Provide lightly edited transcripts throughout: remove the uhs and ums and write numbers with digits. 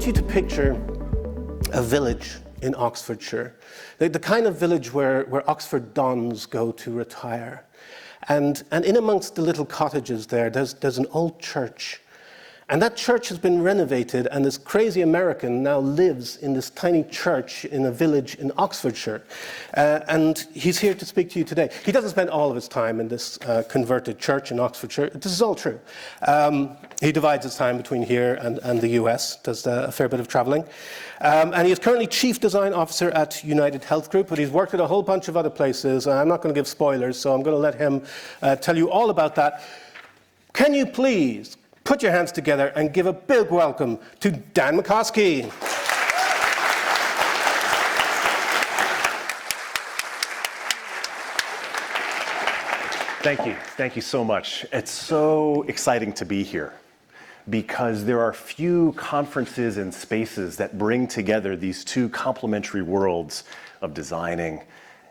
you to picture a village in Oxfordshire, the kind of village where Oxford dons go to retire. And in amongst the little cottages there's an old church. And that church has been renovated, and this crazy American now lives in this tiny church in a village in Oxfordshire. And he's here to speak to you today. He doesn't spend all of his time in this converted church in Oxfordshire. This is all true. He divides his time between here and the US, does a fair bit of traveling. And he is currently Chief Design Officer at United Health Group, but he's worked at a whole bunch of other places. I'm not going to give spoilers, so I'm going to let him tell you all about that. Can you please put your hands together and give a big welcome to Dan Makowski. Thank you so much. It's so exciting to be here because there are few conferences and spaces that bring together these two complementary worlds of designing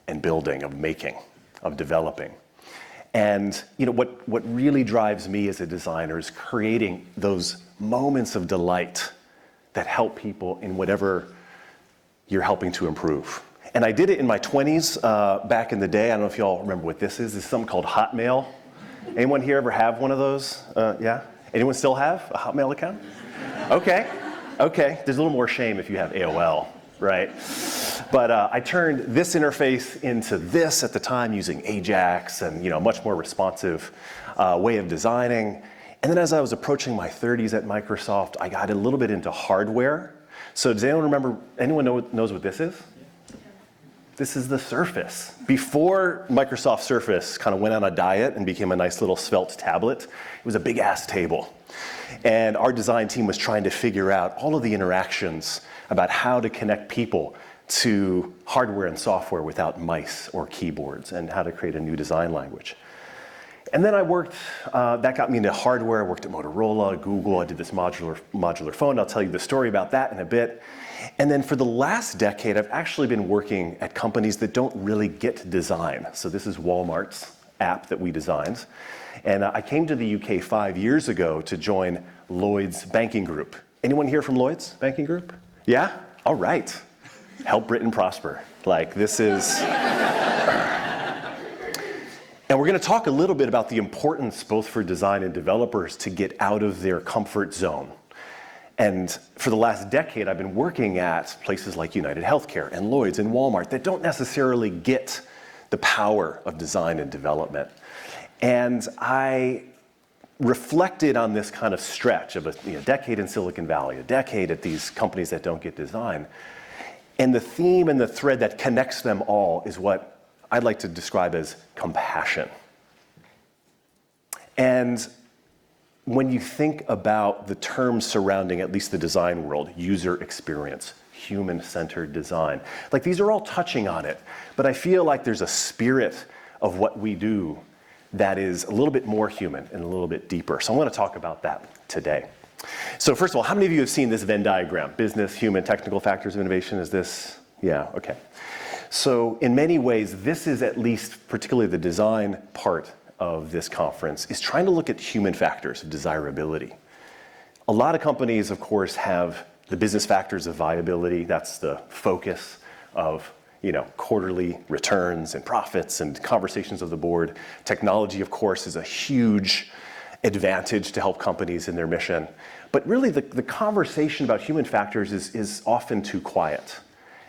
and building, of making, of developing. And what really drives me as a designer is creating those moments of delight that help people in whatever you're helping to improve. And I did it in my 20s back in the day. I don't know if you all remember what this is. This is something called Hotmail. Anyone here ever have one of those? Yeah? Anyone still have a Hotmail account? Okay. There's a little more shame if you have AOL, right? But I turned this interface into this at the time using Ajax and a much more responsive way of designing. And then as I was approaching my 30s at Microsoft, I got a little bit into hardware. So does anyone knows what this is? This is the Surface. Before Microsoft Surface kind of went on a diet and became a nice little svelte tablet, it was a big ass table. And our design team was trying to figure out all of the interactions about how to connect people to hardware and software without mice or keyboards, and how to create a new design language. And then I worked, that got me into hardware. I worked at Motorola, Google. I did this modular phone. I'll tell you the story about that in a bit. And then for the last decade, I've actually been working at companies that don't really get to design. So this is Walmart's app that we designed. And I came to the UK 5 years ago to join Lloyd's Banking Group. Anyone here from Lloyd's Banking Group? Yeah? All right. Help Britain prosper. Like, this is... And we're going to talk a little bit about the importance, both for design and developers, to get out of their comfort zone. And for the last decade, I've been working at places like United Healthcare and Lloyd's and Walmart that don't necessarily get the power of design and development. And I reflected on this kind of stretch of a decade in Silicon Valley, a decade at these companies that don't get design. And the theme and the thread that connects them all is what I'd like to describe as compassion. And when you think about the terms surrounding at least the design world, user experience, human-centered design, like these are all touching on it, but I feel like there's a spirit of what we do that is a little bit more human and a little bit deeper. So I want to talk about that today. So first of all, how many of you have seen this Venn diagram? Business, human, technical factors of innovation, is this? Yeah, okay. So in many ways, this is at least, particularly the design part of this conference, is trying to look at human factors of desirability. A lot of companies, of course, have the business factors of viability. That's the focus of quarterly returns and profits and conversations of the board. Technology, of course, is a huge advantage to help companies in their mission. But really, the conversation about human factors is often too quiet.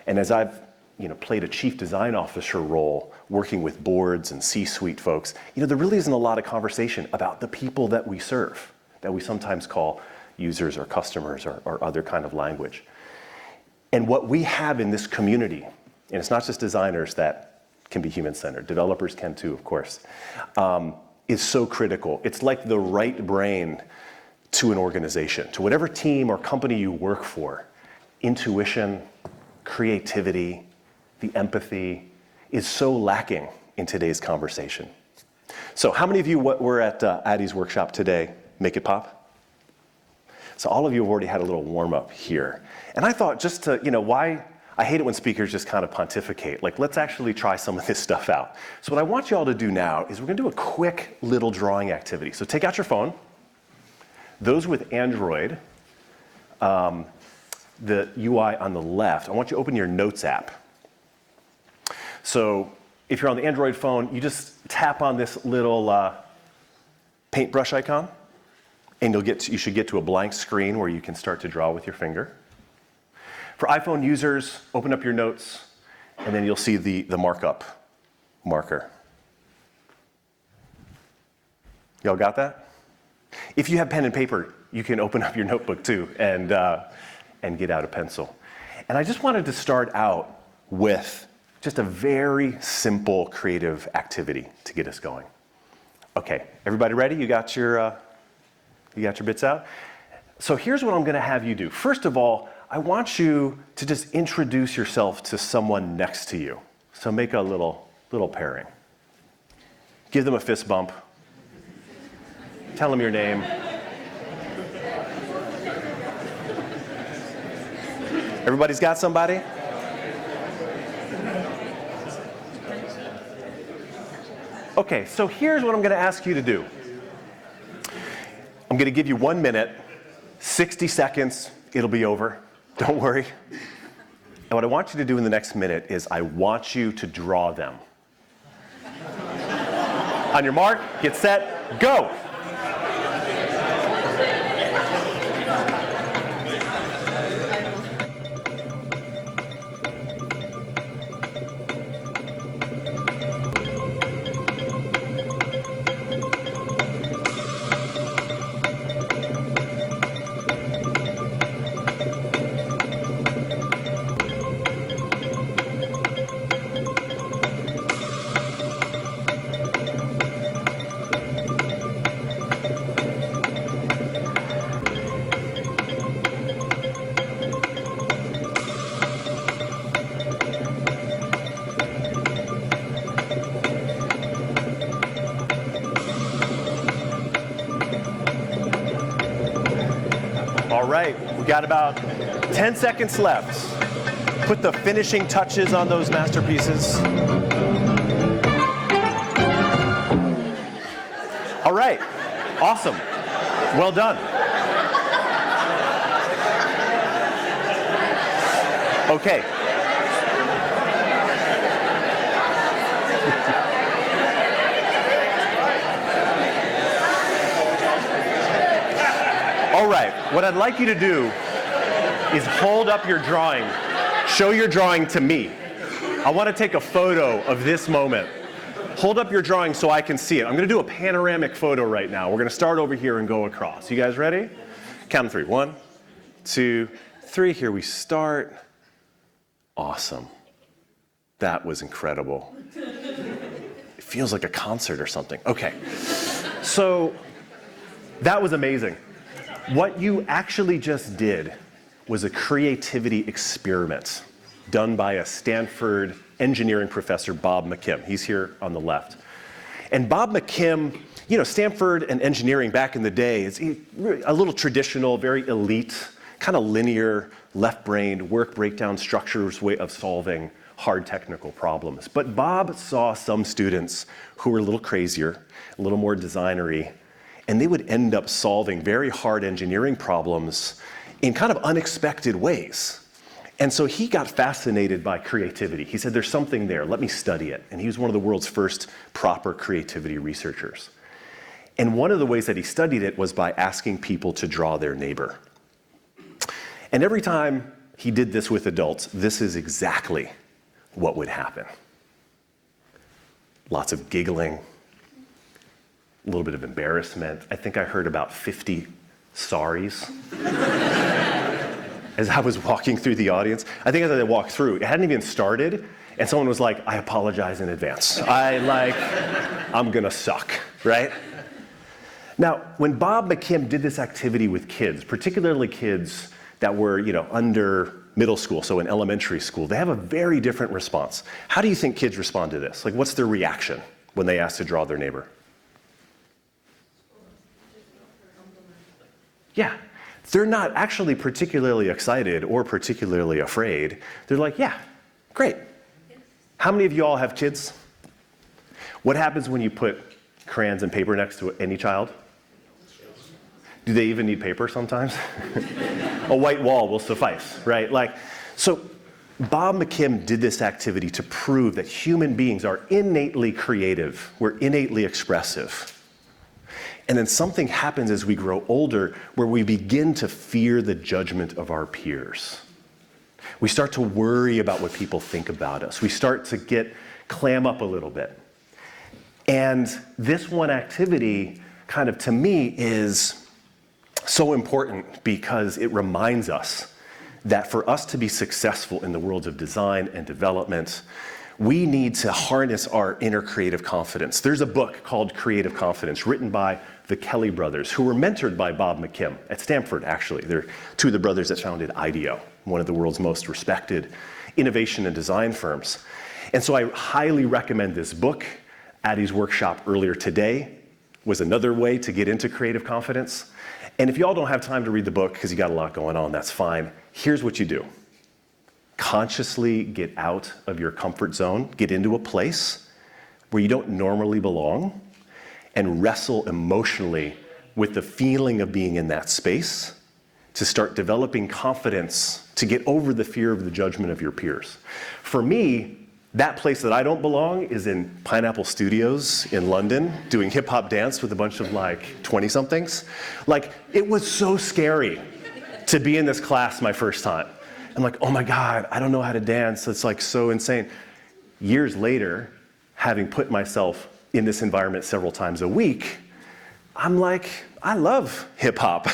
And as I've played a chief design officer role working with boards and C-suite folks, there really isn't a lot of conversation about the people that we serve, that we sometimes call users or customers or other kind of language. And what we have in this community, and it's not just designers that can be human-centered, developers can too, of course, is so critical. It's like the right brain to an organization, to whatever team or company you work for. Intuition, creativity, the empathy is so lacking in today's conversation. So how many of you were at Addie's workshop today? Make it pop? So all of you have already had a little warm up here. And I thought just to, I hate it when speakers just kind of pontificate. Like, let's actually try some of this stuff out. So what I want you all to do now is we're going to do a quick little drawing activity. So take out your phone. Those with Android, the UI on the left, I want you to open your Notes app. So if you're on the Android phone, you just tap on this little paintbrush icon, and you should get to a blank screen where you can start to draw with your finger. For iPhone users, open up your Notes, and then you'll see the markup marker. Y'all got that? If you have pen and paper, you can open up your notebook too and get out a pencil. And I just wanted to start out with just a very simple creative activity to get us going. Okay, everybody ready? You got your bits out? So here's what I'm going to have you do. First of all, I want you to just introduce yourself to someone next to you. So make a little pairing. Give them a fist bump. Tell them your name. Everybody's got somebody? Okay, so here's what I'm going to ask you to do. I'm going to give you 1 minute, 60 seconds, it'll be over. Don't worry. And what I want you to do in the next minute is I want you to draw them. On your mark, get set, go! All right, we got about 10 seconds left. Put the finishing touches on those masterpieces. All right, awesome. Well done. Okay. All right, what I'd like you to do is hold up your drawing. Show your drawing to me. I want to take a photo of this moment. Hold up your drawing so I can see it. I'm going to do a panoramic photo right now. We're going to start over here and go across. You guys ready? Count to three. 1, 2, 3. Here we start. Awesome. That was incredible. It feels like a concert or something. Okay. So that was amazing. What you actually just did was a creativity experiment done by a Stanford engineering professor, Bob McKim. He's here on the left. And Bob McKim, Stanford and engineering back in the day is a little traditional, very elite, kind of linear, left-brained, work breakdown structures way of solving hard technical problems. But Bob saw some students who were a little crazier, a little more designery, and they would end up solving very hard engineering problems in kind of unexpected ways. And so he got fascinated by creativity. He said, there's something there, let me study it. And he was one of the world's first proper creativity researchers. And one of the ways that he studied it was by asking people to draw their neighbor. And every time he did this with adults, this is exactly what would happen. Lots of giggling, a little bit of embarrassment. I think I heard about 50 sorries as I was walking through the audience. I think as I walked through, it hadn't even started, and someone was like, I apologize in advance. I'm gonna suck, right? Now, when Bob McKim did this activity with kids, particularly kids that were, under middle school, so in elementary school, they have a very different response. How do you think kids respond to this? Like, what's their reaction when they ask to draw their neighbor? Yeah, they're not actually particularly excited or particularly afraid. They're like, yeah, great. How many of you all have kids? What happens when you put crayons and paper next to any child? Do they even need paper sometimes? A white wall will suffice, right? So Bob McKim did this activity to prove that human beings are innately creative. We're innately expressive. And then something happens as we grow older where we begin to fear the judgment of our peers. We start to worry about what people think about us. We start to clam up a little bit. And this one activity, kind of to me, is so important because it reminds us that for us to be successful in the worlds of design and development, we need to harness our inner creative confidence. There's a book called Creative Confidence written by the Kelly brothers, who were mentored by Bob McKim at Stanford, actually. They're two of the brothers that founded IDEO, one of the world's most respected innovation and design firms. And so I highly recommend this book. Addie's workshop earlier today was another way to get into creative confidence. And if y'all don't have time to read the book because you got a lot going on, that's fine. Here's what you do. Consciously get out of your comfort zone, get into a place where you don't normally belong, and wrestle emotionally with the feeling of being in that space to start developing confidence to get over the fear of the judgment of your peers. For me, that place that I don't belong is in Pineapple Studios in London, doing hip hop dance with a bunch of 20-somethings. It was so scary to be in this class my first time. I'm like, oh my God, I don't know how to dance. It's so insane. Years later, having put myself in this environment several times a week, I'm like, I love hip hop.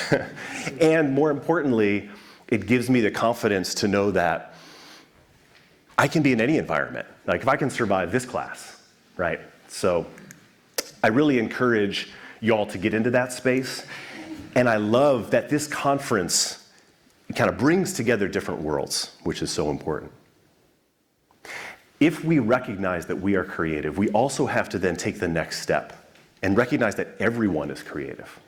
And more importantly, it gives me the confidence to know that I can be in any environment. If I can survive this class, right? So I really encourage y'all to get into that space. And I love that this conference kind of brings together different worlds, which is so important. If we recognize that we are creative, we also have to then take the next step and recognize that everyone is creative.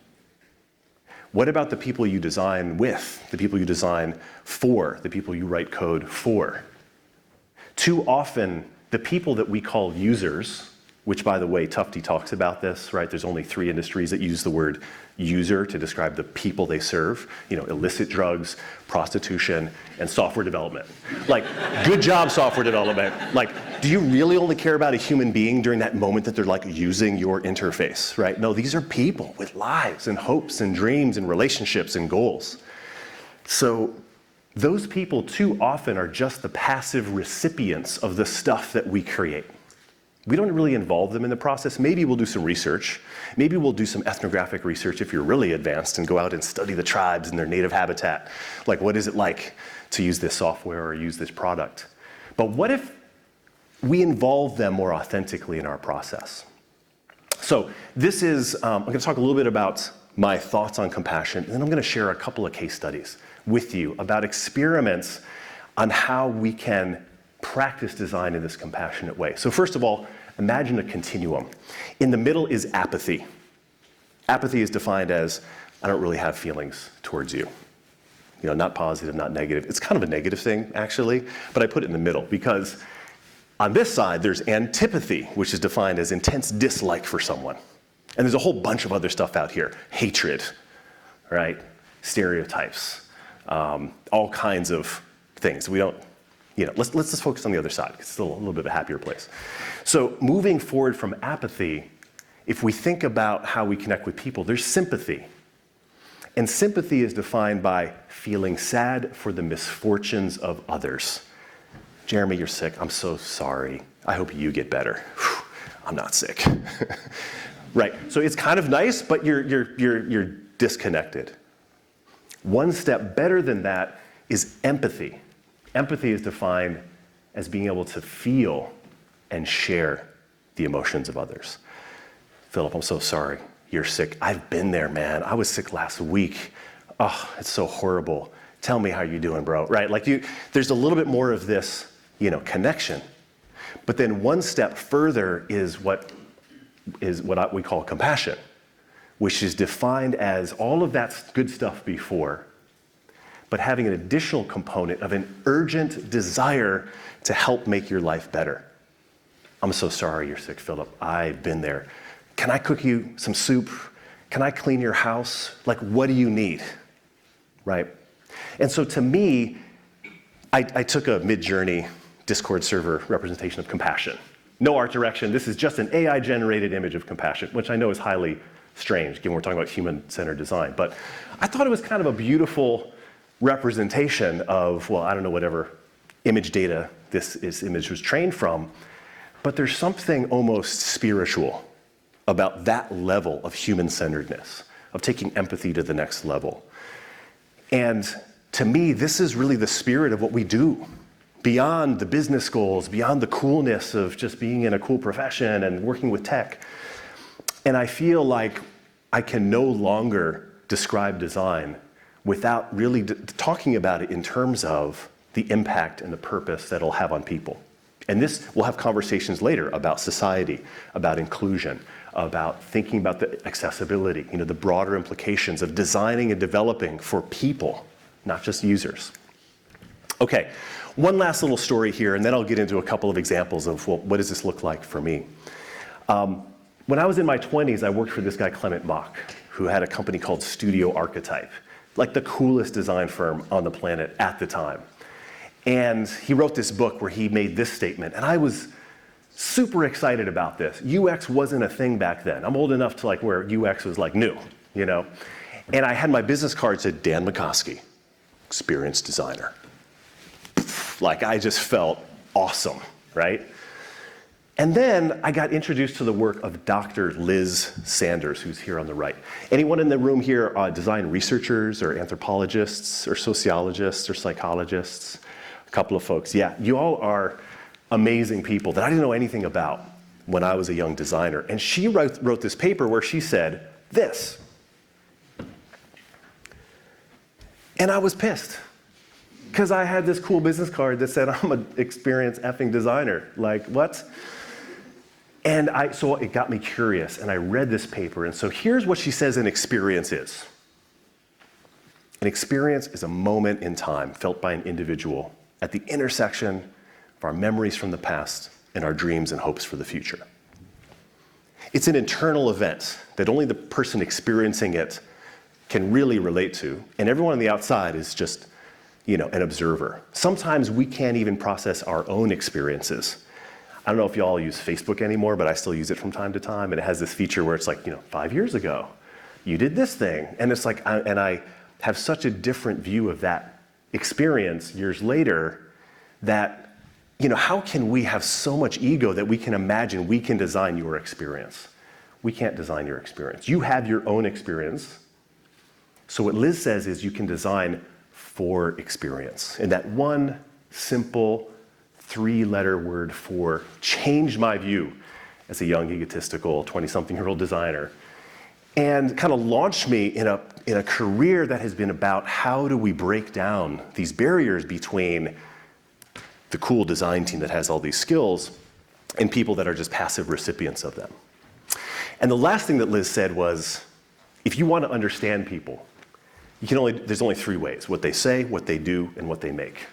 What about the people you design with, the people you design for, the people you write code for? Too often, the people that we call users, which, by the way, Tufte talks about this, right? There's only 3 industries that use the word user to describe the people they serve. Illicit drugs, prostitution, and software development. Good job, software development. Do you really only care about a human being during that moment that they're using your interface, right? No, these are people with lives and hopes and dreams and relationships and goals. So those people too often are just the passive recipients of the stuff that we create. We don't really involve them in the process. Maybe we'll do some research. Maybe we'll do some ethnographic research if you're really advanced and go out and study the tribes and their native habitat. What is it like to use this software or use this product? But what if we involve them more authentically in our process? So this is, I'm going to talk a little bit about my thoughts on compassion, and then I'm going to share a couple of case studies with you about experiments on how we can practice design in this compassionate way. So first of all, imagine a continuum. In the middle is apathy. Apathy is defined as, I don't really have feelings towards you. Not positive, not negative. It's kind of a negative thing, actually, but I put it in the middle because on this side, there's antipathy, which is defined as intense dislike for someone. And there's a whole bunch of other stuff out here. Hatred, right? Stereotypes, all kinds of things. We don't, let's just focus on the other side, because it's still a little bit of a happier place. So moving forward from apathy, if we think about how we connect with people, there's sympathy. And sympathy is defined by feeling sad for the misfortunes of others. Jeremy, you're sick. I'm so sorry. I hope you get better. Whew, I'm not sick. Right. So it's kind of nice, but you're disconnected. One step better than that is empathy. Empathy is defined as being able to feel and share the emotions of others. Philip, I'm so sorry. You're sick. I've been there, man. I was sick last week. Oh, it's so horrible. Tell me how you're doing, bro. Right? There's a little bit more of this, connection. But then one step further is what we call compassion, which is defined as all of that good stuff before, but having an additional component of an urgent desire to help make your life better. I'm so sorry you're sick, Philip. I've been there. Can I cook you some soup? Can I clean your house? What do you need? Right? And so to me, I took a Mid-Journey Discord server representation of compassion. No art direction, this is just an AI-generated image of compassion, which I know is highly strange, given we're talking about human-centered design. But I thought it was kind of a beautiful representation of, well, I don't know, whatever image data this image was trained from, but there's something almost spiritual about that level of human-centeredness, of taking empathy to the next level. And to me, this is really the spirit of what we do, beyond the business goals, beyond the coolness of just being in a cool profession and working with tech. And I feel like I can no longer describe design without really talking about it in terms of the impact and the purpose that it'll have on people. And this, we'll have conversations later about society, about inclusion, about thinking about the accessibility, the broader implications of designing and developing for people, not just users. Okay, one last little story here, and then I'll get into a couple of examples of, well, what does this look like for me? When I was in my 20s, I worked for this guy, Clement Mach, who had a company called Studio Archetype, like the coolest design firm on the planet at the time. And he wrote this book where he made this statement, and I was super excited about this. UX wasn't a thing back then. I'm old enough to where UX was new, And I had my business card said, Dan Makowski, experienced designer. I just felt awesome, right? And then I got introduced to the work of Dr. Liz Sanders, who's here on the right. Anyone in the room here design researchers or anthropologists or sociologists or psychologists? A couple of folks. Yeah, you all are amazing people that I didn't know anything about when I was a young designer. And she wrote this paper where she said this. And I was pissed, because I had this cool business card that said I'm an experienced effing designer. What? And so it got me curious, and I read this paper. And so here's what she says an experience is. An experience is a moment in time felt by an individual at the intersection of our memories from the past and our dreams and hopes for the future. It's an internal event that only the person experiencing it can really relate to, and everyone on the outside is just, an observer. Sometimes we can't even process our own experiences. I don't know if you all use Facebook anymore, but I still use it from time to time, and it has this feature where it's 5 years ago, you did this thing, and it's and I have such a different view of that experience years later that, how can we have so much ego that we can imagine we can design your experience? We can't design your experience. You have your own experience. So what Liz says is you can design for experience. And that one simple 3-letter word for changed my view as a young, egotistical, 20-something-year-old designer, and kind of launched me in a career that has been about how do we break down these barriers between the cool design team that has all these skills and people that are just passive recipients of them. And the last thing that Liz said was, if you want to understand people, there's only 3 ways: what they say, what they do, and what they make.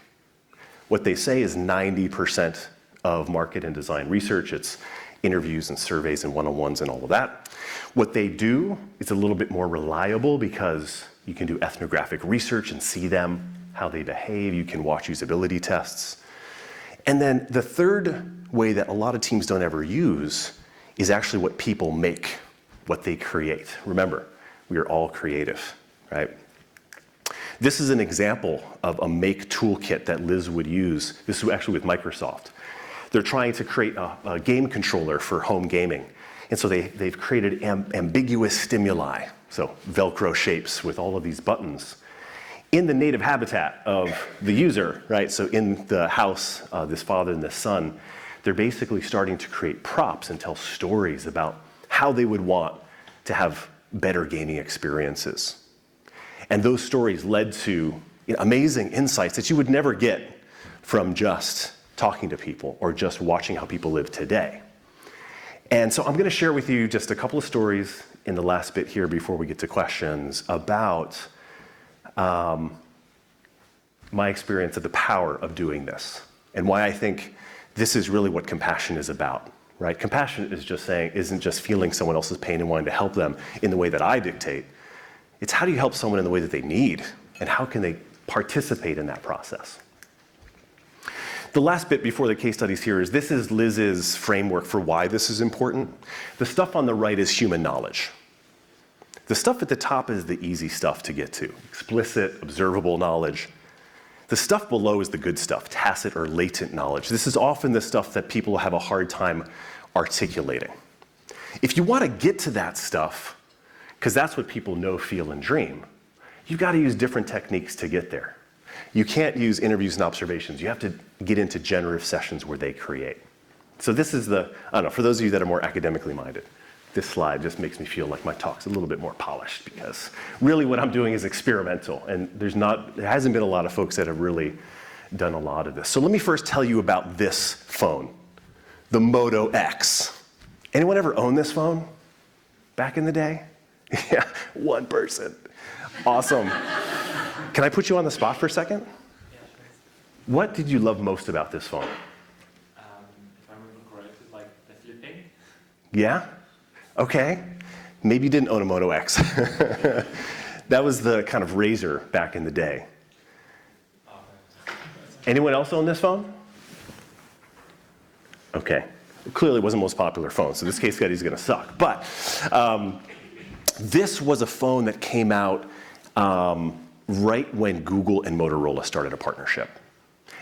What they say is 90% of market and design research. It's interviews and surveys and one-on-ones and all of that. What they do is a little bit more reliable because you can do ethnographic research and see them, how they behave. You can watch usability tests. And then the third way that a lot of teams don't ever use is actually what people make, what they create. Remember, we are all creative, right? This is an example of a make toolkit that Liz would use. This is actually with Microsoft. They're trying to create a game controller for home gaming. And so they've created ambiguous stimuli, so Velcro shapes with all of these buttons, in the native habitat of the user, right? So in the house, this father and this son, they're basically starting to create props and tell stories about how they would want to have better gaming experiences. And those stories led to amazing insights that you would never get from just talking to people or just watching how people live today. And so I'm going to share with you just a couple of stories in the last bit here before we get to questions about my experience of the power of doing this and why I think this is really what compassion is about, right? Compassion isn't just feeling someone else's pain and wanting to help them in the way that I dictate. It's how do you help someone in the way that they need, and how can they participate in that process. The last bit before the case studies here is this is Liz's framework for why this is important. The stuff on the right is human knowledge. The stuff at the top is the easy stuff to get to, explicit, observable knowledge. The stuff below is the good stuff, tacit or latent knowledge. This is often the stuff that people have a hard time articulating. If you want to get to that stuff, because that's what people know, feel, and dream, you've got to use different techniques to get there. You can't use interviews and observations. You have to get into generative sessions where they create. So this is I don't know, for those of you that are more academically minded, this slide just makes me feel like my talk's a little bit more polished, because really what I'm doing is experimental, and there hasn't been a lot of folks that have really done a lot of this. So let me first tell you about this phone, the Moto X. Anyone ever own this phone back in the day? Yeah, one person. Awesome. Can I put you on the spot for a second? Yeah, sure. What did you love most about this phone? If I remember correctly, like the flipping. Yeah? Okay. Maybe you didn't own a Moto X. That was the kind of razor back in the day. Anyone else own this phone? Okay. It clearly wasn't the most popular phone, so this case study is going to suck. But this was a phone that came out right when Google and Motorola started a partnership.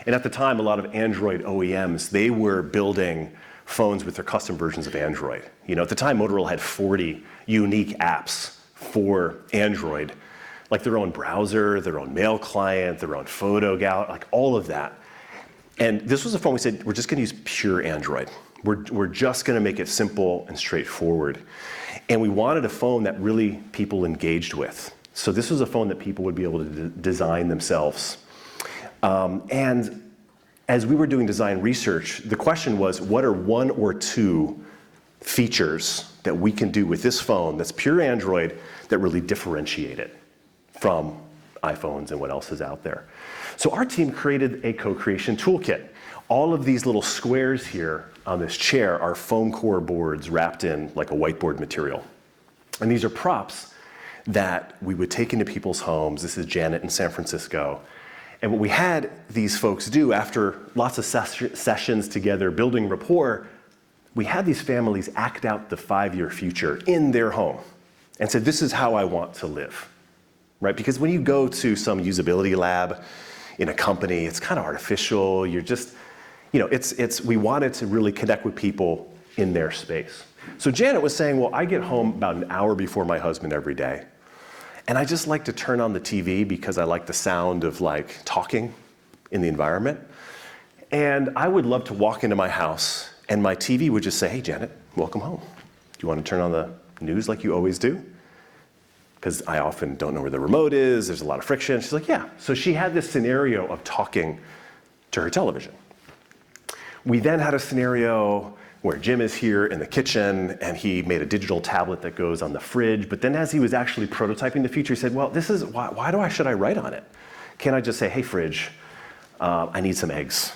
And at the time, a lot of Android OEMs, they were building phones with their custom versions of Android. You know, at the time, Motorola had 40 unique apps for Android, like their own browser, their own mail client, their own photo gallery, like all of that. And this was a phone we said, we're just going to use pure Android. We're just going to make it simple and straightforward. And we wanted a phone that really people engaged with. So this was a phone that people would be able to design themselves. And as we were doing design research, the question was, what are one or two features that we can do with this phone that's pure Android that really differentiate it from iPhones and what else is out there? So our team created a co-creation toolkit. All of these little squares here on this chair are foam core boards wrapped in like a whiteboard material. And these are props that we would take into people's homes. This is Janet in San Francisco. And what we had these folks do after lots of sessions together, building rapport, we had these families act out the 5-year future in their home and said, this is how I want to live, right? Because when you go to some usability lab in a company, it's kind of artificial. You're just, you know, we wanted to really connect with people in their space. So Janet was saying, well, I get home about an hour before my husband every day. And I just like to turn on the TV because I like the sound of like talking in the environment. And I would love to walk into my house and my TV would just say, hey, Janet, welcome home. Do you want to turn on the news like you always do? Because I often don't know where the remote is. There's a lot of friction. She's like, yeah. So she had this scenario of talking to her television. We then had a scenario where Jim is here in the kitchen and he made a digital tablet that goes on the fridge. But then as he was actually prototyping the feature, he said, well, this is, why should I write on it? Can't I just say, hey, fridge, I need some eggs?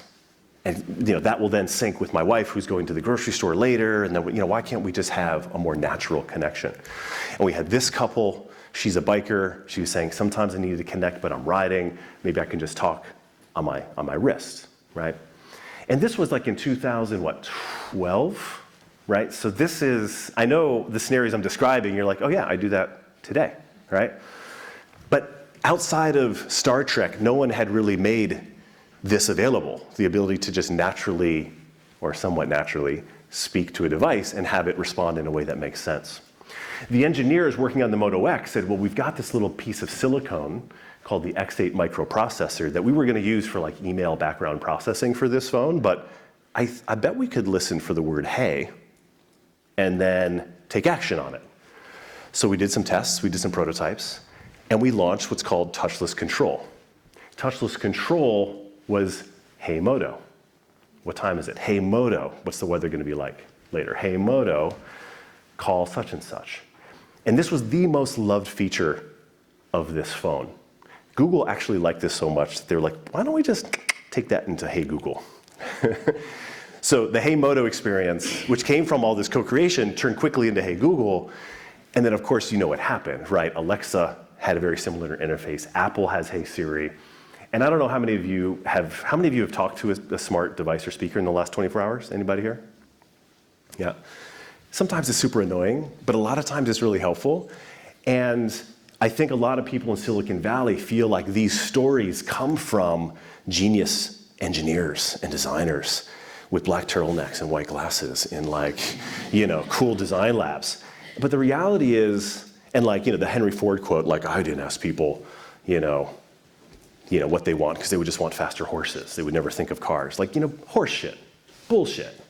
And you know, that will then sync with my wife who's going to the grocery store later. And then, you know, why can't we just have a more natural connection? And we had this couple, she's a biker. She was saying, sometimes I need to connect, but I'm riding. Maybe I can just talk on my wrist, right? And this was like in 2012, right? So this is, I know the scenarios I'm describing, you're like, oh yeah, I do that today, right? But outside of Star Trek, no one had really made this available, the ability to just naturally, or somewhat naturally, speak to a device and have it respond in a way that makes sense. The engineers working on the Moto X said, well, we've got this little piece of silicone called the X8 microprocessor that we were going to use for like email background processing for this phone, but I bet we could listen for the word hey and then take action on it. So we did some tests, we did some prototypes, and we launched what's called touchless control. Touchless control was, hey Moto, what time is it? Hey Moto, what's the weather going to be like later? Hey Moto, call such and such. And this was the most loved feature of this phone. Google actually liked this so much that they were like, why don't we just take that into Hey Google? So the Hey Moto experience, which came from all this co-creation, turned quickly into Hey Google. And then of course, you know what happened, right? Alexa had a very similar interface. Apple has Hey Siri. And I don't know how many of you have talked to a smart device or speaker in the last 24 hours? Anybody here? Yeah. Sometimes it's super annoying, but a lot of times it's really helpful. And I think a lot of people in Silicon Valley feel like these stories come from genius engineers and designers with black turtlenecks and white glasses in cool design labs. But the reality is, and the Henry Ford quote, I didn't ask people, what they want, because they would just want faster horses. They would never think of cars. Horse shit, bullshit.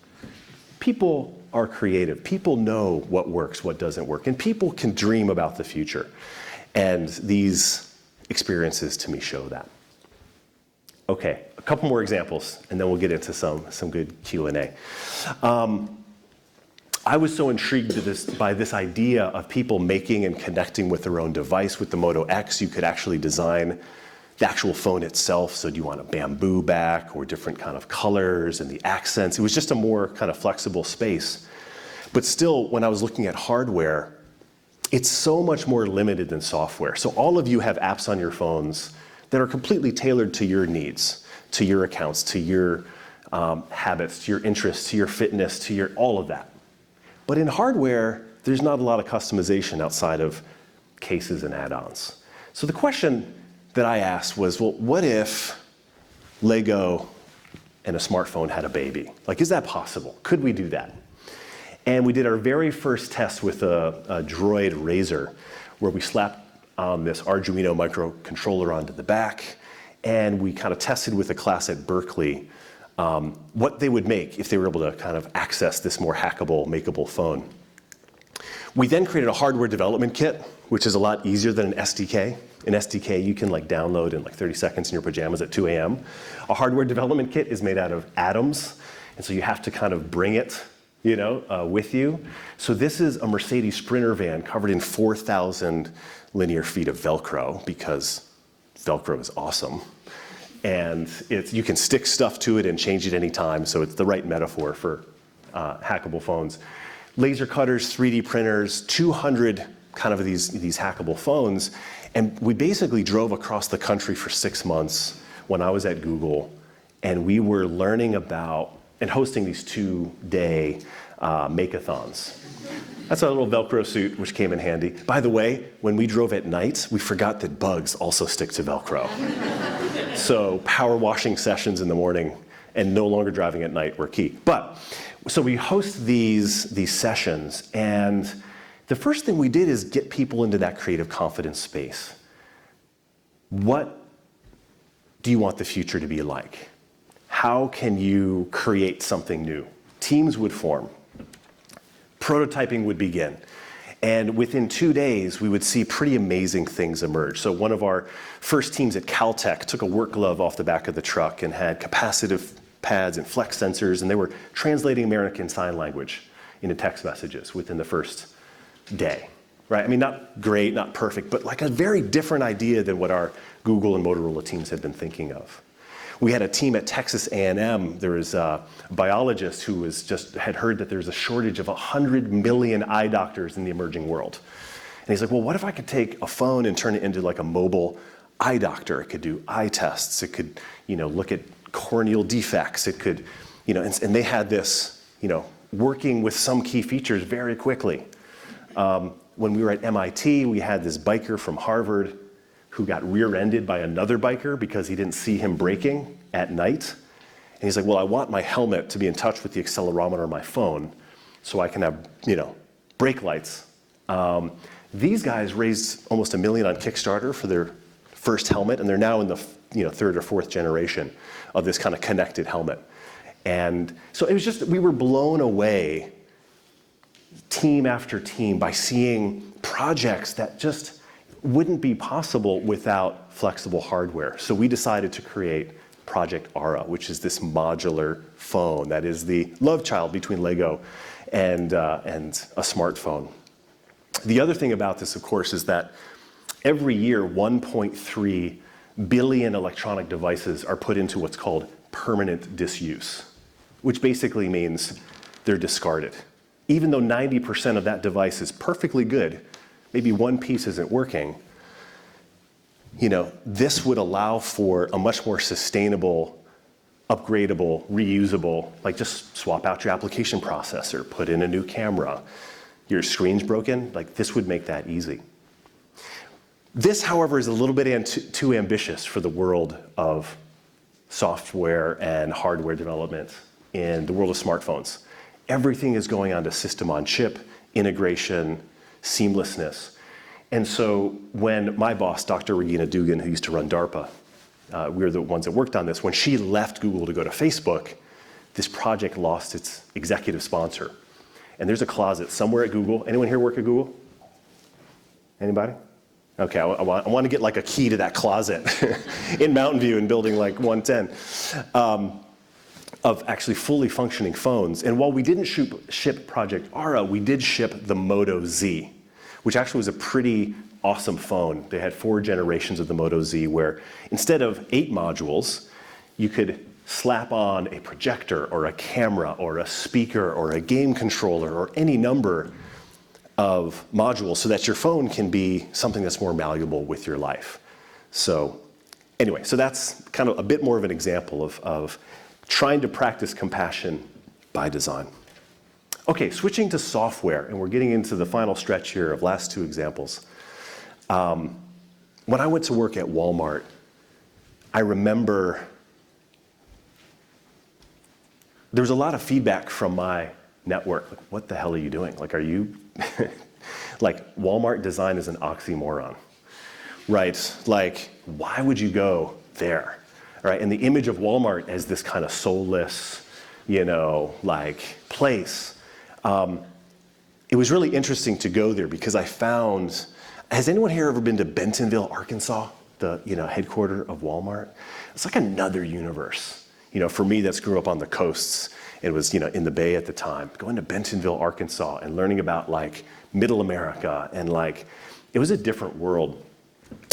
People are creative. People know what works, what doesn't work, and people can dream about the future. And these experiences, to me, show that. Okay, a couple more examples, and then we'll get into some good Q&A. I was so intrigued by this idea of people making and connecting with their own device. With the Moto X, you could actually design the actual phone itself. So do you want a bamboo back or different kind of colors and the accents? It was just a more kind of flexible space. But still, when I was looking at hardware, it's so much more limited than software. So all of you have apps on your phones that are completely tailored to your needs, to your accounts, to your habits, to your interests, to your fitness, to your all of that. But in hardware, there's not a lot of customization outside of cases and add-ons. So the question that I asked was, well, what if Lego and a smartphone had a baby? Is that possible? Could we do that? And we did our very first test with a Droid Razr, where we slapped this Arduino microcontroller onto the back, and we kind of tested with a class at Berkeley what they would make if they were able to kind of access this more hackable, makeable phone. We then created a hardware development kit, which is a lot easier than an SDK. An SDK you can download in 30 seconds in your pajamas at 2 a.m. A hardware development kit is made out of atoms, and so you have to kind of bring it with you. So this is a Mercedes Sprinter van covered in 4,000 linear feet of Velcro, because Velcro is awesome. And you can stick stuff to it and change it anytime, so it's the right metaphor for hackable phones. Laser cutters, 3D printers, 200 kind of these hackable phones. And we basically drove across the country for 6 months when I was at Google, and we were learning about and hosting these 2-day make-a-thons. That's our little Velcro suit, which came in handy. By the way, when we drove at night, we forgot that bugs also stick to Velcro. So power washing sessions in the morning and no longer driving at night were key. So we host these sessions, and the first thing we did is get people into that creative confidence space. What do you want the future to be like? How can you create something new? Teams would form. Prototyping would begin. And within 2 days, we would see pretty amazing things emerge. So one of our first teams at Caltech took a work glove off the back of the truck and had capacitive pads and flex sensors, and they were translating American Sign Language into text messages within the first day, right? I mean, not great, not perfect, but a very different idea than what our Google and Motorola teams had been thinking of. We had a team at Texas A&M. There was a biologist who had heard that there's a shortage of 100 million eye doctors in the emerging world. And he's like, well, what if I could take a phone and turn it into a mobile eye doctor? It could do eye tests. It could, look at corneal defects. It could, and they had this, working with some key features very quickly. When we were at MIT, we had this biker from Harvard who got rear-ended by another biker because he didn't see him braking at night. And he's like, well, I want my helmet to be in touch with the accelerometer on my phone so I can have, brake lights. These guys raised almost $1 million on Kickstarter for their first helmet, and they're now in the third or fourth generation of this kind of connected helmet. And so it was we were blown away, team after team, by seeing projects that just wouldn't be possible without flexible hardware. So we decided to create Project Aura, which is this modular phone that is the love child between Lego and a smartphone. The other thing about this, of course, is that every year 1.3 billion electronic devices are put into what's called permanent disuse, which basically means they're discarded. Even though 90% of that device is perfectly good, maybe one piece isn't working, this would allow for a much more sustainable, upgradable, reusable, like just swap out your application processor, put in a new camera, your screen's broken, like this would make that easy. This, however, is a little bit too ambitious for the world of software and hardware development in the world of smartphones. Everything is going on to system on chip, integration, seamlessness. And so when my boss, Dr. Regina Dugan, who used to run DARPA, we were the ones that worked on this, when she left Google to go to Facebook, this project lost its executive sponsor. And there's a closet somewhere at Google. Anyone here work at Google? Anybody? Okay, I want to get like a key to that closet in Mountain View in building like 110 of actually fully functioning phones. And while we didn't ship Project Ara, we did ship the Moto Z, which actually was a pretty awesome phone. They had 4 generations of the Moto Z where instead of 8 modules, you could slap on a projector or a camera or a speaker or a game controller or any number of modules so that your phone can be something that's more malleable with your life. So anyway, so that's kind of a bit more of an example of trying to practice compassion by design. Okay, switching to software, and we're getting into the final stretch here of last 2 examples. When I went to work at Walmart, I remember there was a lot of feedback from my network. Like, what the hell are you doing? Like, are you, like, Walmart design is an oxymoron, right? Like, why would you go there, right? And the image of Walmart as this kind of soulless, like, place. It was really interesting to go there because I found, has anyone here ever been to Bentonville, Arkansas, the headquarters of Walmart? It's like another universe. For me that's grew up on the coasts, it was in the Bay at the time, going to Bentonville, Arkansas and learning about like middle America and like, it was a different world.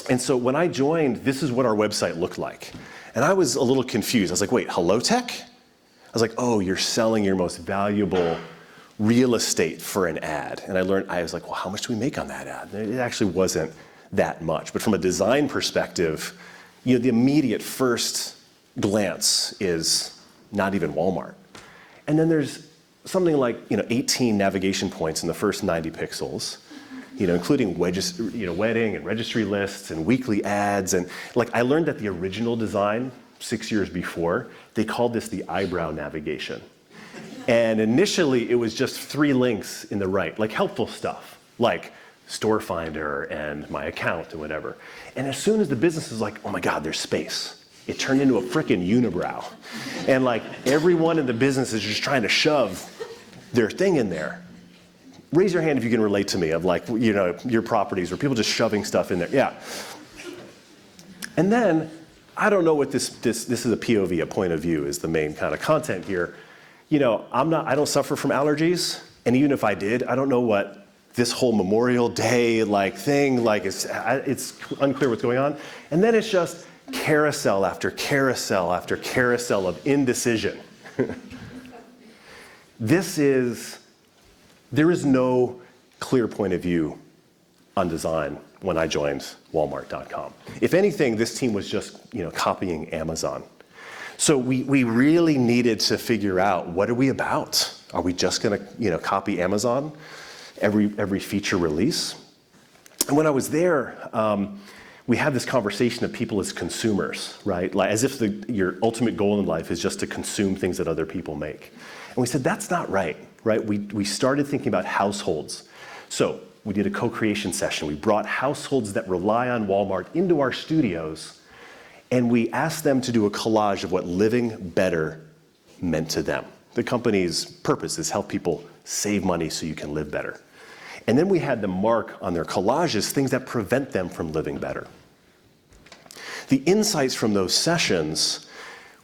And so when I joined, this is what our website looked like. And I was a little confused. I was like, wait, hello tech? I was like, oh, you're selling your most valuable real estate for an ad. And I was like, well, how much do we make on that ad? It actually wasn't that much. But from a design perspective, the immediate first glance is not even Walmart. And then there's something like 18 navigation points in the first 90 pixels, including wedding and registry lists and weekly ads. And like I learned that the original design 6 years before, they called this the eyebrow navigation. And initially, it was just 3 links in the right, like helpful stuff, like Store Finder and my account and whatever. And as soon as the business is like, oh my God, there's space, it turned into a frickin' unibrow. And like everyone in the business is just trying to shove their thing in there. Raise your hand if you can relate to me of like, your properties where people just shoving stuff in there. Yeah. And then, I don't know what this is a POV, a point of view is the main kind of content here. I don't suffer from allergies, and even if I did, I don't know what this whole Memorial Day like thing, like it's unclear what's going on. And then it's just carousel after carousel after carousel of indecision. There is no clear point of view on design when I joined Walmart.com. If anything, this team was just copying Amazon. So we really needed to figure out, what are we about? Are we just going to copy Amazon every feature release? And when I was there, we had this conversation of people as consumers, right? Like as if your ultimate goal in life is just to consume things that other people make. And we said, that's not right? We started thinking about households. So we did a co-creation session. We brought households that rely on Walmart into our studios, and we asked them to do a collage of what living better meant to them. The company's purpose is help people save money so you can live better. And then we had them mark on their collages things that prevent them from living better. The insights from those sessions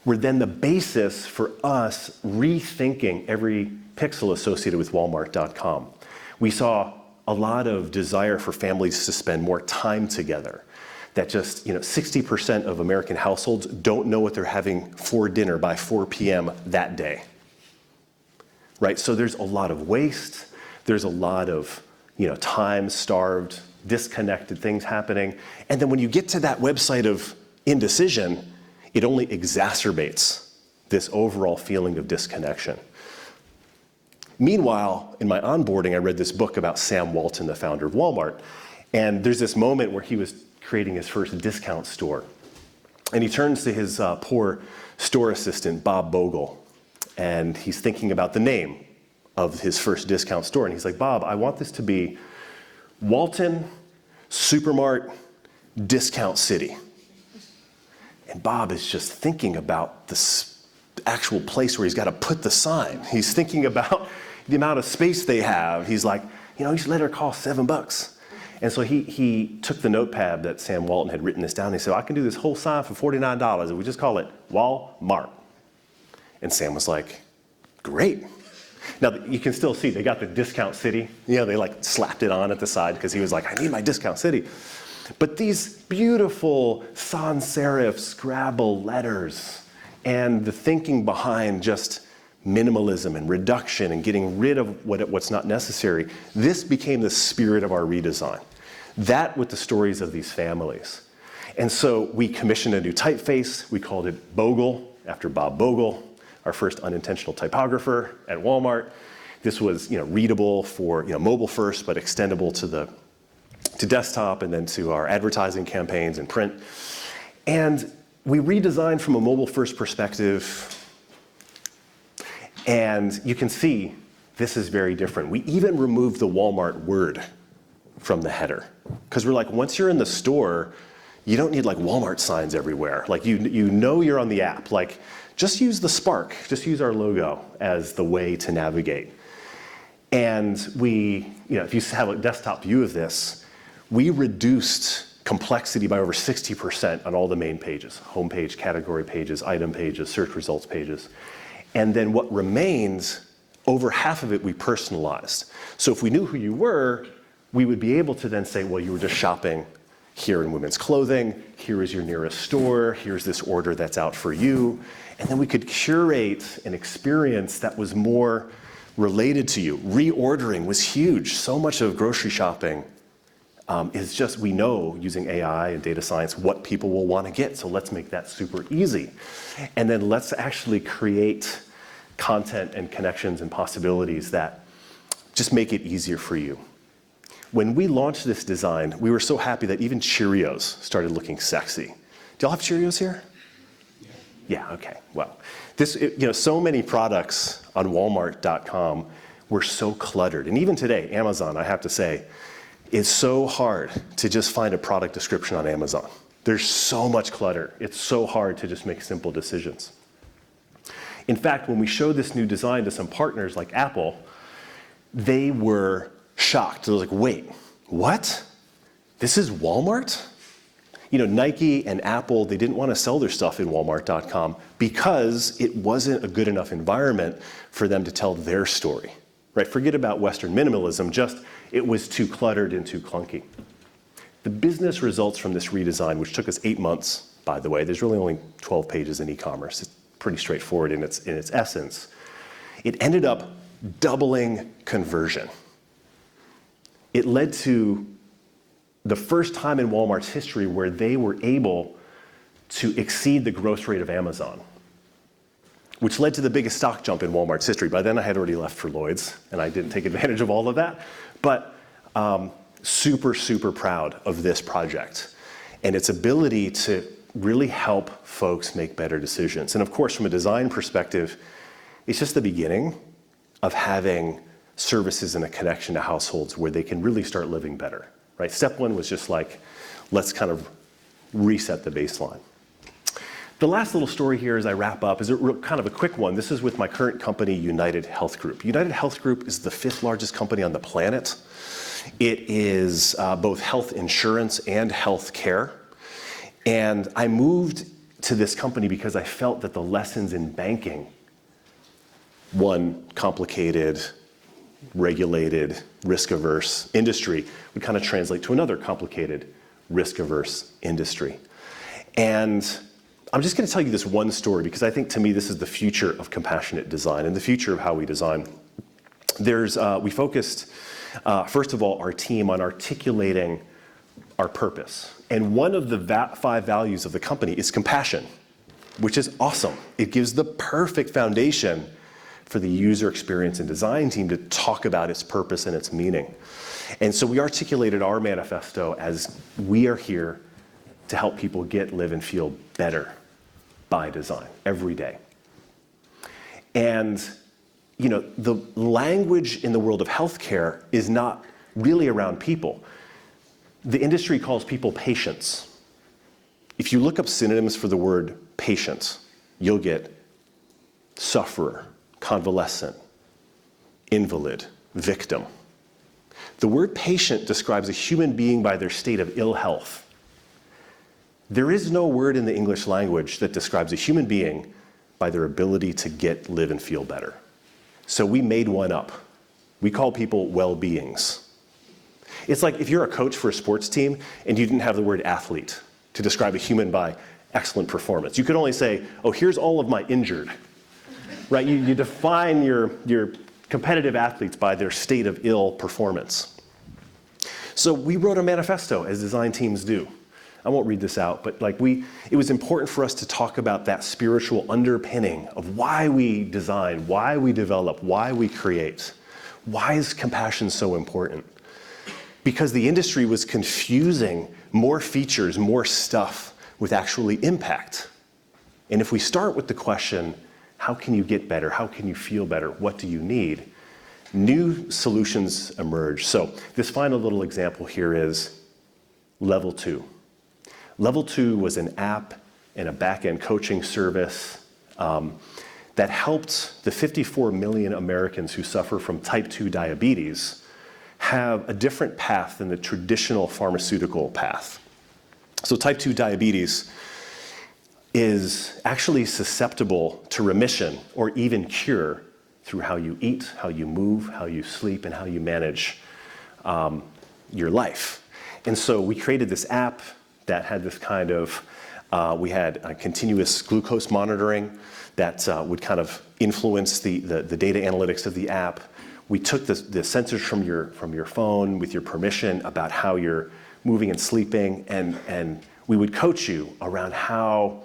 were then the basis for us rethinking every pixel associated with Walmart.com. We saw a lot of desire for families to spend more time together. That just 60% of American households don't know what they're having for dinner by 4 p.m. that day. Right? So there's a lot of waste. There's a lot of time-starved disconnected things happening. And then when you get to that website of indecision, it only exacerbates this overall feeling of disconnection. Meanwhile, in my onboarding, I read this book about Sam Walton, the founder of Walmart. And there's this moment where he was creating his first discount store. And he turns to his poor store assistant, Bob Bogle, and he's thinking about the name of his first discount store. And he's like, Bob, I want this to be Walton Supermart Discount City. And Bob is just thinking about this actual place where he's got to put the sign. He's thinking about the amount of space they have. He's like, you should let her cost $7. And so he took the notepad that Sam Walton had written this down. And he said, I can do this whole sign for $49 and we just call it Walmart. And Sam was like, great. Now you can still see they got the Discount City. They like slapped it on at the side because he was like, I need my Discount City. But these beautiful sans serif Scrabble letters and the thinking behind just minimalism and reduction and getting rid of what's not necessary, this became the spirit of our redesign. That with the stories of these families. And so we commissioned a new typeface. We called it Bogle, after Bob Bogle, our first unintentional typographer at Walmart. This was readable for mobile first, but extendable to desktop and then to our advertising campaigns and print. And we redesigned from a mobile first perspective. And you can see this is very different. We even removed the Walmart word from the header. Because we're like, once you're in the store, you don't need like Walmart signs everywhere. Like you know you're on the app. Like just use the Spark, just use our logo as the way to navigate. And we, if you have a desktop view of this, we reduced complexity by over 60% on all the main pages, homepage, category pages, item pages, search results pages. And then what remains, over half of it we personalized. So if we knew who you were, we would be able to then say, well, you were just shopping here in women's clothing, here is your nearest store, here's this order that's out for you. And then we could curate an experience that was more related to you. Reordering was huge. So much of grocery shopping is just, we know using AI and data science what people will want to get, so let's make that super easy. And then let's actually create content and connections and possibilities that just make it easier for you. When we launched this design, we were so happy that even Cheerios started looking sexy. Do y'all have Cheerios here? Yeah, okay, well. So many products on Walmart.com were so cluttered. And even today, Amazon, I have to say, is so hard to just find a product description on Amazon. There's so much clutter. It's so hard to just make simple decisions. In fact, when we showed this new design to some partners like Apple, they were shocked. They were like, wait, what? This is Walmart? Nike and Apple, they didn't want to sell their stuff in Walmart.com because it wasn't a good enough environment for them to tell their story. Right? Forget about Western minimalism, just it was too cluttered and too clunky. The business results from this redesign, which took us 8 months, by the way, there's really only 12 pages in e-commerce. It's pretty straightforward in its essence. It ended up doubling conversion. It led to the first time in Walmart's history where they were able to exceed the growth rate of Amazon, which led to the biggest stock jump in Walmart's history. By then I had already left for Lloyd's, and I didn't take advantage of all of that. But super, super proud of this project and its ability to really help folks make better decisions. And of course, from a design perspective, it's just the beginning of having services and a connection to households where they can really start living better, right? Step one was just like, let's kind of reset the baseline. The last little story here as I wrap up is kind of a quick one. This is with my current company, United Health Group. United Health Group is the 5th largest company on the planet. It is both health insurance and health care. And I moved to this company because I felt that the lessons in banking, one complicated, regulated, risk-averse industry, would kind of translate to another complicated, risk-averse industry. And I'm just going to tell you this one story because I think to me this is the future of compassionate design and the future of how we design. We focused, first of all, our team on articulating our purpose. And one of the 5 values of the company is compassion, which is awesome. It gives the perfect foundation for the user experience and design team to talk about its purpose and its meaning. And so we articulated our manifesto as we are here to help people get, live, and feel better by design every day. And the language in the world of healthcare is not really around people. The industry calls people patients. If you look up synonyms for the word patient, you'll get sufferer, convalescent, invalid, victim. The word patient describes a human being by their state of ill health. There is no word in the English language that describes a human being by their ability to get, live, and feel better. So we made one up. We call people well-beings. It's like if you're a coach for a sports team and you didn't have the word athlete to describe a human by excellent performance. You could only say, oh, here's all of my injured, right? You define your competitive athletes by their state of ill performance. So we wrote a manifesto, as design teams do. I won't read this out, but it was important for us to talk about that spiritual underpinning of why we design, why we develop, why we create. Why is compassion so important? Because the industry was confusing more features, more stuff with actually impact. And if we start with the question, how can you get better? How can you feel better? What do you need? New solutions emerge. So this final little example here is Level 2. Level 2 was an app and a back-end coaching service that helped the 54 million Americans who suffer from type 2 diabetes have a different path than the traditional pharmaceutical path. So type 2 diabetes is actually susceptible to remission or even cure through how you eat, how you move, how you sleep, and how you manage your life. And so we created this app that had this kind of, we had continuous glucose monitoring that would kind of influence the data analytics of the app. We took the sensors from your phone with your permission about how you're moving and sleeping, and we would coach you around how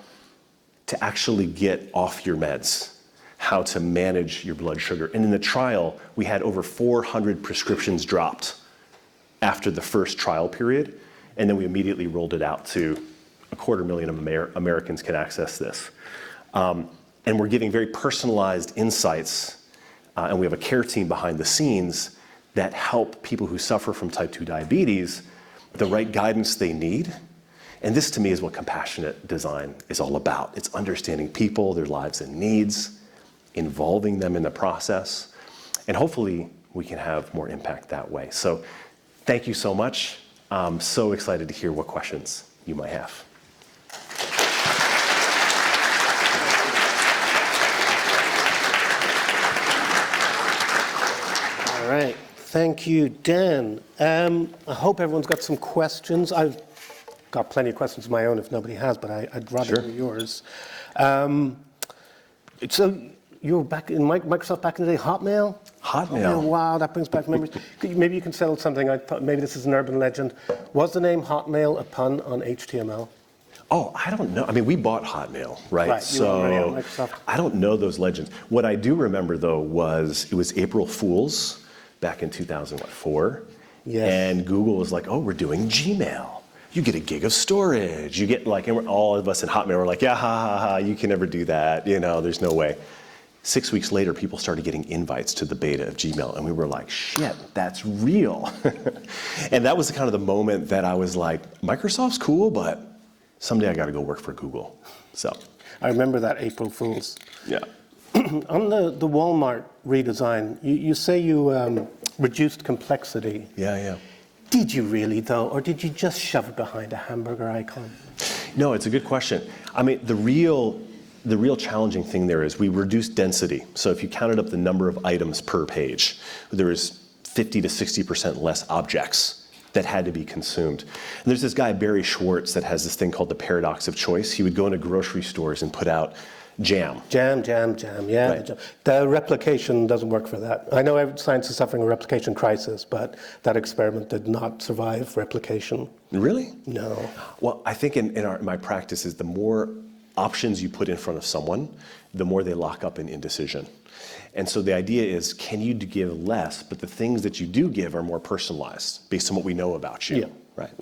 to actually get off your meds, how to manage your blood sugar. And in the trial, we had over 400 prescriptions dropped after the first trial period, and then we immediately rolled it out to 250,000 Americans can access this. And we're giving very personalized insights, and we have a care team behind the scenes that help people who suffer from type 2 diabetes the right guidance they need. And this, to me, is what compassionate design is all about. It's understanding people, their lives and needs, involving them in the process, and hopefully we can have more impact that way. So thank you so much. I'm so excited to hear what questions you might have. All right. Thank you, Dan. I hope everyone's got some questions. I've got plenty of questions of my own if nobody has, but I'd rather hear yours. So you were back in Microsoft back in the day, Hotmail? Hotmail. Wow, that brings back memories. Maybe you can settle something. I thought maybe this is an urban legend. Was the name Hotmail a pun on HTML? Oh, I don't know. I mean, we bought Hotmail, right? Right, you were already on Microsoft. I don't know those legends. What I do remember, though, was it was April Fool's back in 2004. Yes. And Google was like, oh, we're doing Gmail. You get a gig of storage. You get and all of us at Hotmail were like, yeah, ha, ha, ha, you can never do that. There's no way. 6 weeks later, people started getting invites to the beta of Gmail, and we were like, shit, that's real. And that was kind of the moment that I was like, Microsoft's cool, but someday I got to go work for Google. So I remember that April Fool's. yeah. On the Walmart redesign, you say you reduced complexity. Yeah. Did you really, though, or did you just shove it behind a hamburger icon? No, it's a good question. I mean, the real challenging thing there is we reduced density. So if you counted up the number of items per page, there was 50 to 60% less objects that had to be consumed. And there's this guy, Barry Schwartz, that has this thing called the paradox of choice. He would go into grocery stores and put out Jam. Jam, yeah. Right. The replication doesn't work for that. I know science is suffering a replication crisis, but that experiment did not survive replication. Really? No. Well, I think in my practice is the more options you put in front of someone, the more they lock up in indecision. And so the idea is, can you give less, but the things that you do give are more personalized based on what we know about you, Yeah. right?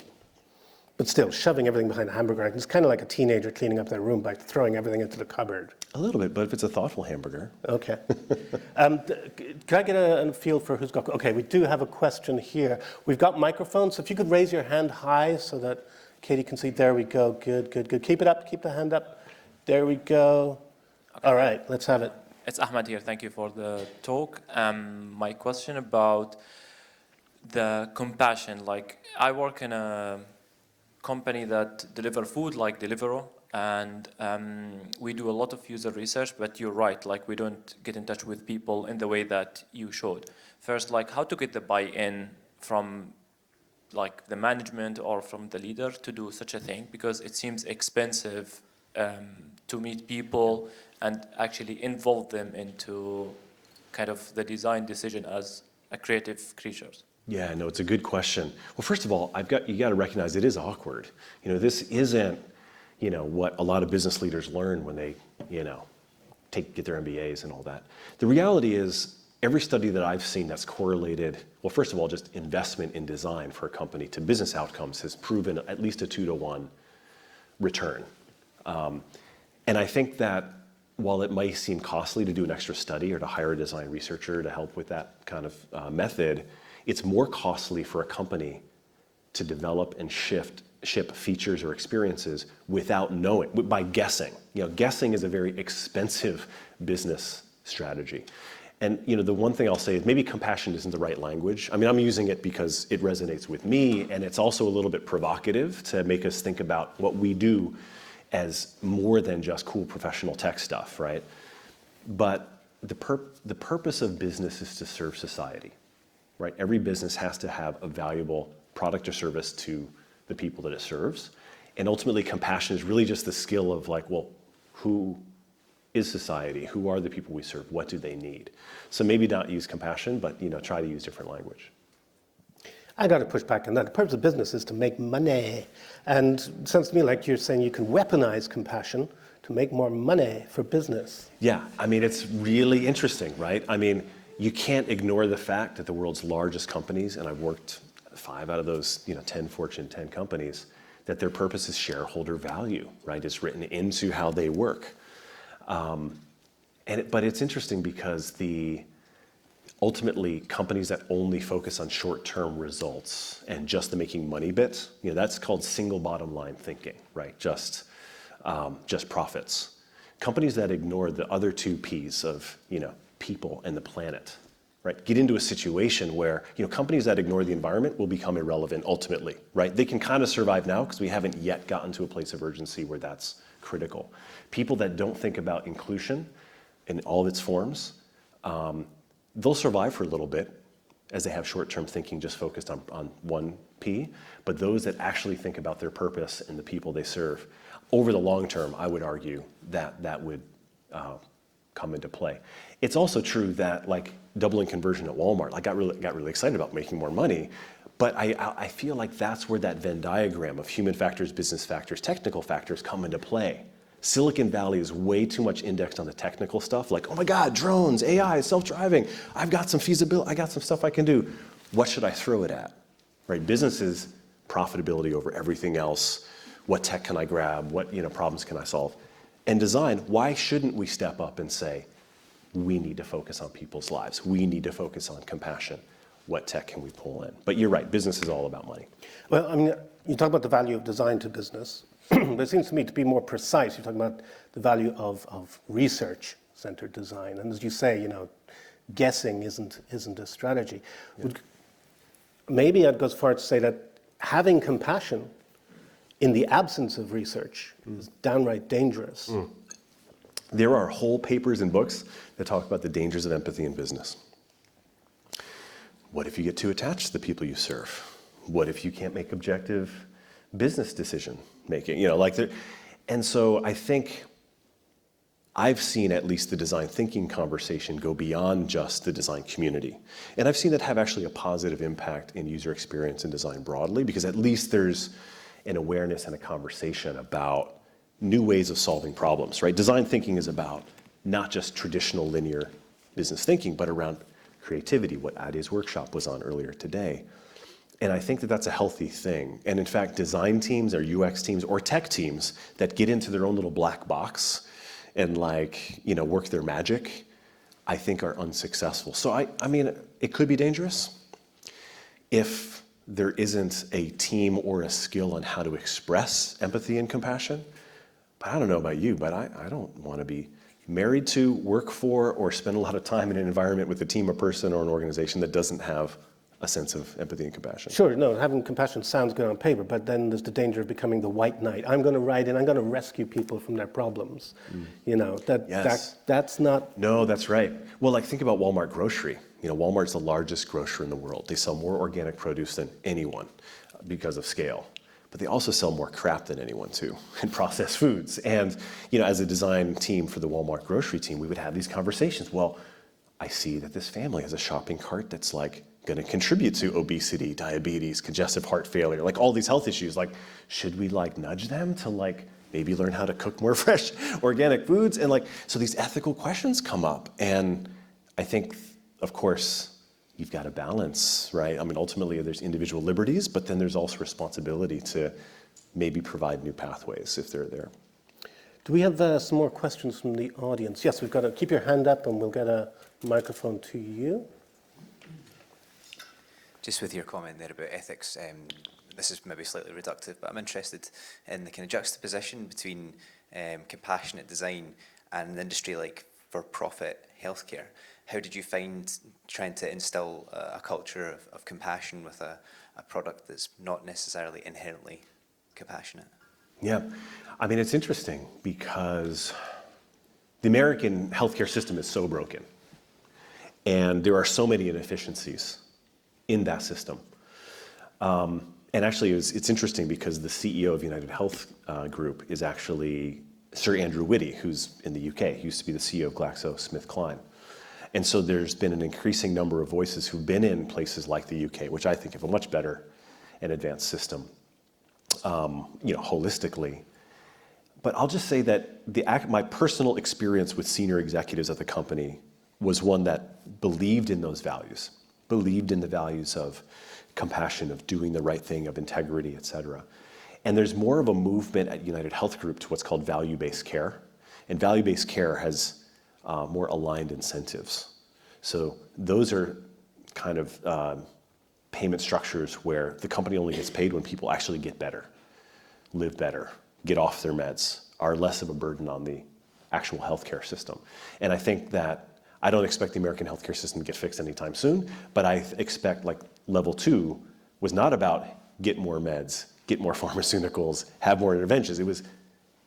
But still, shoving everything behind a hamburger, it's kind of like a teenager cleaning up their room by throwing everything into the cupboard. A little bit, but if it's a thoughtful hamburger. Okay. Can I get a feel for who's got... Okay, we do have a question here. We've got microphones, so if you could raise your hand high so that Katie can see. There we go. Good. Keep it up. Keep the hand up. There we go. Okay. All right, let's have it. It's Ahmed here. Thank you for the talk. My question about the compassion. Like, I work in a company that deliver food, like Deliveroo, and we do a lot of user research, but you're right, like we don't get in touch with people in the way that you should. First, like how to get the buy-in from like the management or from the leader to do such a thing, because it seems expensive to meet people and actually involve them into kind of the design decision as a creative creatures. Yeah, no, it's a good question. Well, first of all, you got to recognize it is awkward. This isn't, what a lot of business leaders learn when they, get their MBAs and all that. The reality is, every study that I've seen that's correlated, well, first of all, just investment in design for a company to business outcomes has proven at least a 2-to-1 return. And I think that while it might seem costly to do an extra study or to hire a design researcher to help with that kind of method, it's more costly for a company to develop and ship features or experiences without knowing, by guessing. Guessing is a very expensive business strategy. And the one thing I'll say is maybe compassion isn't the right language. I mean, I'm using it because it resonates with me, and it's also a little bit provocative to make us think about what we do as more than just cool professional tech stuff, right? But the purpose of business is to serve society. Right? Every business has to have a valuable product or service to the people that it serves. And ultimately, compassion is really just the skill of like, well, who is society? Who are the people we serve? What do they need? So maybe not use compassion, but try to use different language. I got to push back on that. The purpose of business is to make money. And it sounds to me like you're saying you can weaponize compassion to make more money for business. Yeah, I mean, it's really interesting, right? I mean, you can't ignore the fact that the world's largest companies, and I've worked 5 out of those 10 Fortune 10 companies, that their purpose is shareholder value, right? It's written into how they work. But it's interesting because ultimately companies that only focus on short-term results and just the making money bit, that's called single bottom line thinking, right? Just profits. Companies that ignore the other 2 P's of, people and the planet, right? Get into a situation where, companies that ignore the environment will become irrelevant ultimately, right? They can kind of survive now because we haven't yet gotten to a place of urgency where that's critical. People that don't think about inclusion in all of its forms, they'll survive for a little bit as they have short-term thinking just focused on 1 P, but those that actually think about their purpose and the people they serve, over the long term, I would argue that would come into play. It's also true that like doubling conversion at Walmart, I got really excited about making more money, but I feel like that's where that Venn diagram of human factors, business factors, technical factors come into play. Silicon Valley is way too much indexed on the technical stuff, like, oh my God, drones, AI, self-driving, I've got some feasibility, I got some stuff I can do. What should I throw it at? Right? Business is profitability over everything else. What tech can I grab? What problems can I solve? And design, why shouldn't we step up and say, we need to focus on people's lives. We need to focus on compassion. What tech can we pull in? But you're right, business is all about money. Well, I mean, you talk about the value of design to business, but it seems to me to be more precise. You're talking about the value of research-centered design. And as you say, guessing isn't a strategy. Yeah. Maybe I'd go as far as to say that having compassion in the absence of research is downright dangerous. There are whole papers and books that talk about the dangers of empathy in business. What if you get too attached to the people you serve? What if you can't make objective business decision making? And so I think I've seen at least the design thinking conversation go beyond just the design community. And I've seen that have actually a positive impact in user experience and design broadly, because at least there's an awareness and a conversation about new ways of solving problems, right? Design thinking is about not just traditional linear business thinking, but around creativity, what Ade's workshop was on earlier today. And I think that that's a healthy thing. And in fact, design teams or UX teams or tech teams that get into their own little black box and work their magic, I think are unsuccessful. So I mean, it could be dangerous if there isn't a team or a skill on how to express empathy and compassion. But I don't know about you, but I don't want to be married to, work for, or spend a lot of time in an environment with a team, a person, or an organization that doesn't have a sense of empathy and compassion. Sure, no, having compassion sounds good on paper, but then there's the danger of becoming the white knight. I'm going to ride in, I'm going to rescue people from their problems. That's not... No, that's right. Well, think about Walmart grocery. Walmart's the largest grocer in the world. They sell more organic produce than anyone because of scale. But they also sell more crap than anyone too, and processed foods. And as a design team for the Walmart grocery team, we would have these conversations. Well, I see that this family has a shopping cart that's going to contribute to obesity, diabetes, congestive heart failure, all these health issues. Should we nudge them to maybe learn how to cook more fresh organic foods? And so these ethical questions come up. And I think, of course, you've got to balance, right? I mean, ultimately there's individual liberties, but then there's also responsibility to maybe provide new pathways if they're there. Do we have some more questions from the audience? Yes, we've got to keep your hand up and we'll get a microphone to you. Just with your comment there about ethics, this is maybe slightly reductive, but I'm interested in the kind of juxtaposition between compassionate design and an industry like for-profit healthcare. How did you find trying to instill a culture of compassion with a product that's not necessarily inherently compassionate? Yeah, I mean, it's interesting because the American healthcare system is so broken, and there are so many inefficiencies in that system. And actually, it's interesting because the CEO of United Health Group is actually Sir Andrew Whitty, who's in the UK. He used to be the CEO of GlaxoSmithKline. And so there's been an increasing number of voices who've been in places like the UK, which I think have a much better and advanced system, holistically. But I'll just say that my personal experience with senior executives at the company was one that believed in those values, believed in the values of compassion, of doing the right thing, of integrity, et cetera. And there's more of a movement at United Health Group to what's called value-based care. And value-based care has more aligned incentives. So those are kind of payment structures where the company only gets paid when people actually get better, live better, get off their meds, are less of a burden on the actual healthcare system. And I think that I don't expect the American healthcare system to get fixed anytime soon, but I expect level 2 was not about get more meds, get more pharmaceuticals, have more interventions. It was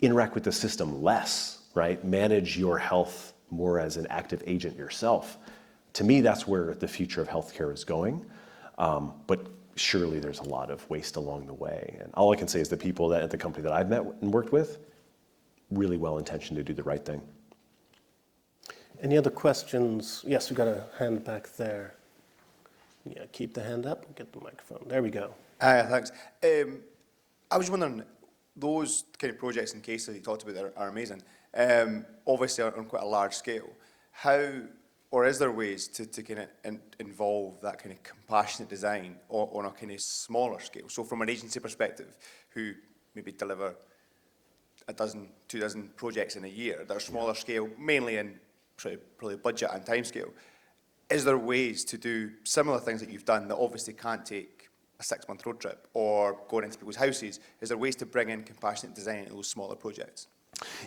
interact with the system less, right? Manage your health more as an active agent yourself. To me, that's where the future of healthcare is going. But surely there's a lot of waste along the way. And all I can say is the people at the company that I've met and worked with, really well-intentioned to do the right thing. Any other questions? Yes, we've got a hand back there. Yeah, keep the hand up and get the microphone. There we go. Thanks. I was wondering, those kind of projects and cases that you talked about are amazing. Obviously on quite a large scale. How, or is there ways to kind of involve that kind of compassionate design on a kind of smaller scale? So from an agency perspective, who maybe deliver a dozen, 2 dozen projects in a year that are smaller scale, mainly in probably budget and time scale. Is there ways to do similar things that you've done that obviously can't take a 6-month road trip or going into people's houses? Is there ways to bring in compassionate design into those smaller projects?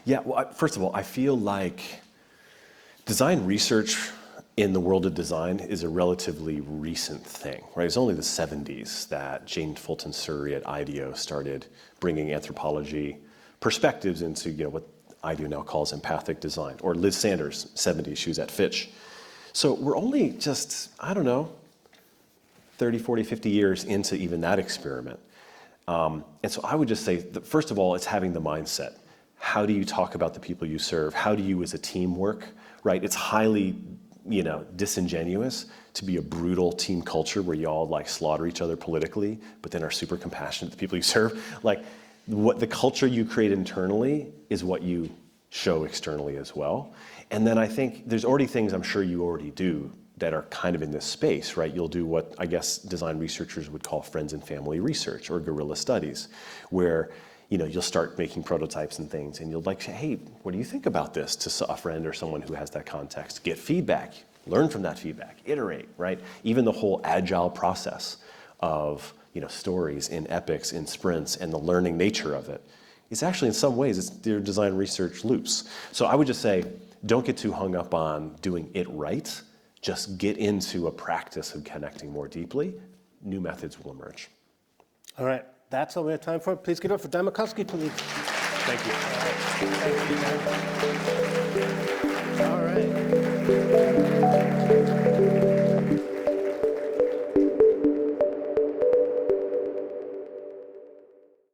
Yeah, well, first of all, I feel like design research in the world of design is a relatively recent thing, right? It's only the 70s that Jane Fulton Surrey at IDEO started bringing anthropology perspectives into what IDEO now calls empathic design, or Liz Sanders, 70s, she was at Fitch. So we're only just, 30, 40, 50 years into even that experiment. And so I would just say that first of all, it's having the mindset. how do you talk about the people you serve? How do you as a team work, right? It's highly, disingenuous to be a brutal team culture where you all like slaughter each other politically, but then are super compassionate to the people you serve. Like what the culture you create internally is what you show externally as well. And then I think there's already things I'm sure you already do that are kind of in this space, right? You'll do what I guess design researchers would call friends and family research or guerrilla studies, where you'll start making prototypes and things, and you'll like say, hey, what do you think about this to a friend or someone who has that context? Get feedback, learn from that feedback, iterate, right? Even the whole agile process of stories in epics, in sprints, and the learning nature of it. It's actually in some ways, it's their design research loops. So I would just say, don't get too hung up on doing it right. Just get into a practice of connecting more deeply. New methods will emerge. All right, that's all we have time for. Please give it up for Dan Makowski, please. Thank you. Thank you.